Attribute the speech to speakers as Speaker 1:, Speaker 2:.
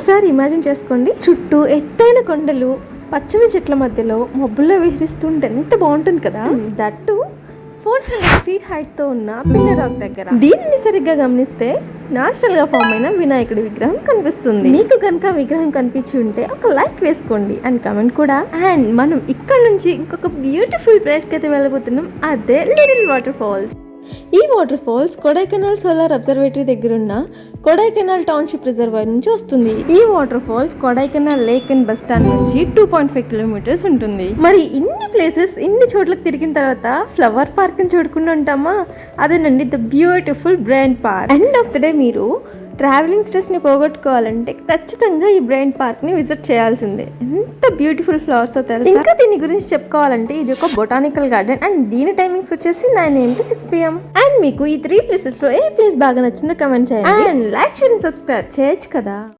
Speaker 1: ఒకసారి ఇమాజిన్ చేసుకోండి, చుట్టూ ఎత్తైన కొండలు, పచ్చని చెట్ల మధ్యలో మబ్బుల్లో విహరిస్తుంటే ఎంత బాగుంటుంది కదా. దట్టు 400 feet హైట్ తో ఉన్న పిల్ల రాక్ దగ్గర. దీనిని సరిగ్గా గమనిస్తే న్యాచురల్ గా ఫామ్ అయిన వినాయకుడి విగ్రహం కనిపిస్తుంది. మీకు కనుక విగ్రహం కనిపించి ఉంటే ఒక లైక్ వేసుకోండి అండ్ కమెంట్ కూడా. అండ్ మనం ఇక్కడ నుంచి ఇంకొక బ్యూటిఫుల్ ప్లేస్ కి అయితే వెళ్ళబోతున్నాం, అదే లిటిల్ వాటర్ ఫాల్స్. ఈ water falls Kodaikanal solar observatory దగ్గర ఉన్న కొడైకెనాల్ టౌన్షిప్ రిజర్వాయర్ నుంచి వస్తుంది. ఈ water falls Kodaikanal lake and bus stand నుంచి 2.5 kilometers ఉంటుంది. మరి ఇన్ని ప్లేసెస్ ఇన్ని చోట్లకు తిరిగిన తర్వాత ఫ్లవర్ పార్క్ ని చూడకుండా ఉంటామా? అదేనండి the beautiful brain park. End of the day మీరు ట్రావెలింగ్ స్ట్రెస్ని పోగొట్టుకోవాలంటే ఖచ్చితంగా ఈ బ్రైన్ పార్క్ని విజిట్ చేయాల్సిందే. ఎంత బ్యూటిఫుల్ ఫ్లవర్స్ తెలుసు. ఇంకా దీని గురించి చెప్పుకోవాలంటే ఇది ఒక బొటానికల్ గార్డెన్ అండ్ దీని టైమింగ్స్ వచ్చేసి 9 AM to 6 PM. అండ్ మీకు ఈ 3 ప్లేసెస్లో ఏ ప్లేస్ బాగా నచ్చిందో కమెంట్ చేయండి and like share and subscribe చేయొచ్చు కదా.